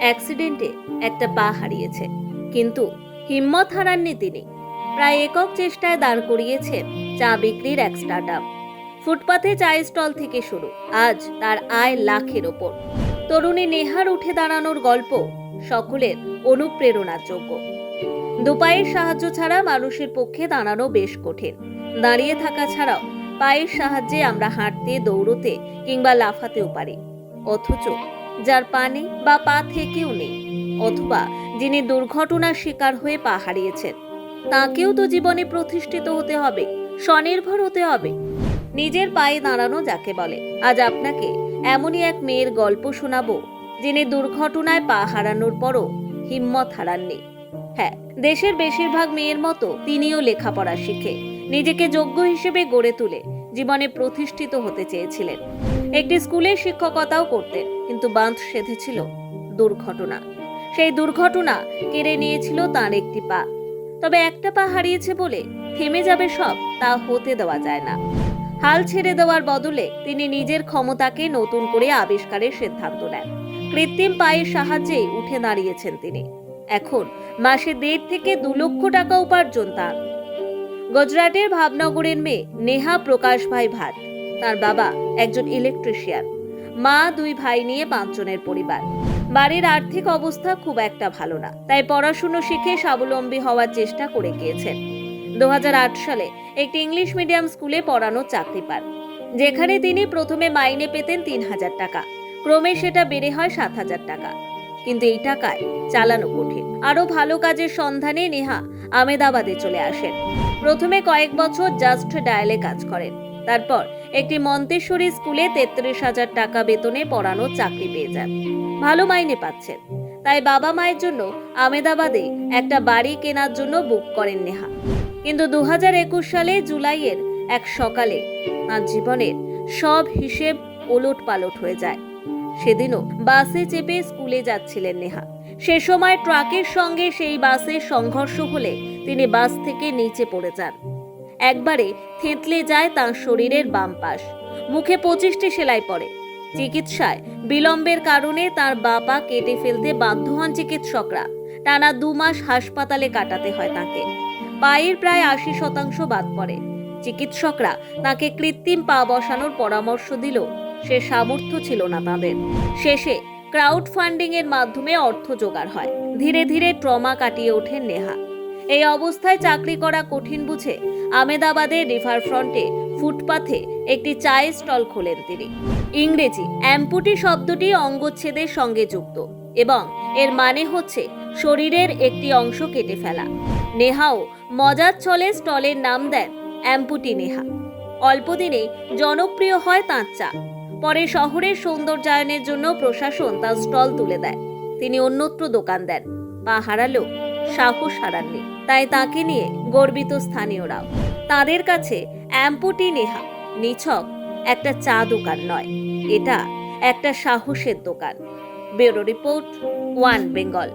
অ্যাক্সিডেন্টে একটা পা হারিয়েছে, কিন্তু হিম্মত হারাননি তিনি। প্রায় একক চেষ্টায় দাঁড় করিয়েছেন চা বিক্রির এক স্টার্টআপ। ফুটপাথে চায়ের স্টল থেকে শুরু, আজ তার আয় লাখের ওপর। তরুণী নেহার উঠে দাঁড়ানোর গল্প সকলের অনুপ্রেরণার যোগ্য। দুপায়ের সাহায্য ছাড়া মানুষের পক্ষে দাঁড়ানো বেশ কঠিন। দাঁড়িয়ে থাকা ছাড়াও পায়ের সাহায্যে আমরা হাঁটতে, দৌড়তে কিংবা লাফাতেও পারি। অথচ যার পা নেই বা পা থেকেও নেই, অথবা যিনি দুর্ঘটনার শিকার হয়ে পা হারিয়েছেন, তাকেও তো জীবনে প্রতিষ্ঠিত হতে হবে, স্বনির্ভর হতে হবে, নিজের পায়ে দাঁড়ানো যাকে বলে। আজ আপনাকে এমনই এক মেয়ের গল্প শোনাবো, যিনি দুর্ঘটনায় পা হারানোর পরও হিম্মত হারাননি। হ্যাঁ, দেশের বেশিরভাগ মেয়ের মতো তিনিও লেখাপড়া শিখে নিজেকে যোগ্য হিসেবে গড়ে তুলে জীবনে প্রতিষ্ঠিত হতে চেয়েছিলেন। একটি স্কুলে শিক্ষকতাও করতেন, কিন্তু বাঁধ সেধেছিল দুর্ঘটনা। সেই দুর্ঘটনা কেড়ে নিয়েছিল তার একটি পা। তবে একটা পা হারিয়েছে বলে থেমে যাবে সব, তা হতে দেওয়া যায় না। হাল ছেড়ে দেওয়ার বদলে তিনি নিজের ক্ষমতাকে নতুন করে আবিষ্কারের সিদ্ধান্ত নেন। কৃত্রিম পায়ের সাহায্যেই উঠে দাঁড়িয়েছেন তিনি। এখন মাসে 1.5 থেকে 2 লক্ষ টাকা উপার্জন তার। গুজরাটের ভাবনগরের মেয়ে নেহা প্রকাশ ভাই ভাট। তার বাবা একজন ইলেকট্রিশিয়ান, মা 2 ভাই নিয়ে 5 জনের পরিবার। বাড়ির আর্থিক অবস্থা খুব একটা ভালো না, তাই পড়াশুনো শিখে স্বাবলম্বী হওয়ার চেষ্টা করে গিয়েছেন। 2008 সালে একটি ইংলিশ মিডিয়াম স্কুলে পড়ানোর চাকরি পান, যেখানে তিনি প্রথমে মাইনে পেতেন 3,000 টাকা। ক্রমে সেটা বেড়ে হয় 7,000 টাকা। কিন্তু এই টাকায় চালানো কঠিন। আরো ভালো কাজের সন্ধানে নেহা আহমেদাবাদে চলে আসেন। প্রথমে কয়েক বছর জাস্ট ডায়ালে কাজ করেন, তারপর একটি মন্তেশ্বরী স্কুলে 33,000 টাকা বেতনে পড়ানোর চাকরি পেয়ে যান। ভালো মাইনে পাচ্ছেন, তাই বাবা মায়ের জন্য আহমেদাবাদে একটা বাড়ি কেনার জন্য বুক করেন নেহা। কিন্তু 2021 সালে জুলাইয়ের এক সকালে তাঁর জীবনের সব হিসেব ওলট পালট হয়ে যায়। সেদিনও বাসে চেপে স্কুলে যাচ্ছিলেন নেহা। সে সময় ট্রাকের সঙ্গে সেই বাসের সংঘর্ষ হলে তিনি বাস থেকে নিচে পড়ে যান। একবারে থেঁতলে যায় তাঁর শরীরের বাম পাশ, মুখে 25টি সেলাই পড়ে। চিকিৎসায় বিলম্বের কারণে তার বাঁ পা কেটে ফেলতে বাধ্য হন চিকিৎসকরা। টানা 2 মাস হাসপাতালে কাটাতে হয় তাকে। পায়ের প্রায় 80% বাদ পড়ে। চিকিৎসকরা তাকে কৃত্রিম পা বসানোর পরামর্শ দিল, সে সামর্থ্য ছিল না তাদের। শেষে ক্রাউড ফান্ডিং এর মাধ্যমে অর্থ জোগাড় হয়। ধীরে ধীরে ট্রমা কাটিয়ে ওঠেন নেহা। এই অবস্থায় চাকরি করা কঠিন বুঝে আহমেদাবাদের রিভার ফ্রন্টে ফুটপাথে একটি চায়ের স্টল খোলেন তিনি। ইংরেজি অ্যাম্পুটি শব্দটি অঙ্গচ্ছেদের সঙ্গে যুক্ত এবং এর মানে হচ্ছে শরীরের একটি অংশ কেটে ফেলা। নেহাও মজার ছলে স্টলের নাম দেন অ্যাম্পুটি নেহা। অল্পদিনেই জনপ্রিয় হয় তাঁর চা। পরে শহরের সৌন্দর্যায়নের জন্য প্রশাসন তার স্টল তুলে দেয়। তিনি অন্যত্র দোকান দেন। পা হারালো, সাহস হারাননি, তাই তাকে নিয়ে গর্বিত স্থানীয়রাও। তাদের কাছে অ্যাম্পুটি নেহা নিছক একটা চা দোকান নয়, এটা একটা সাহসের দোকান। Bureau report, one Bengal.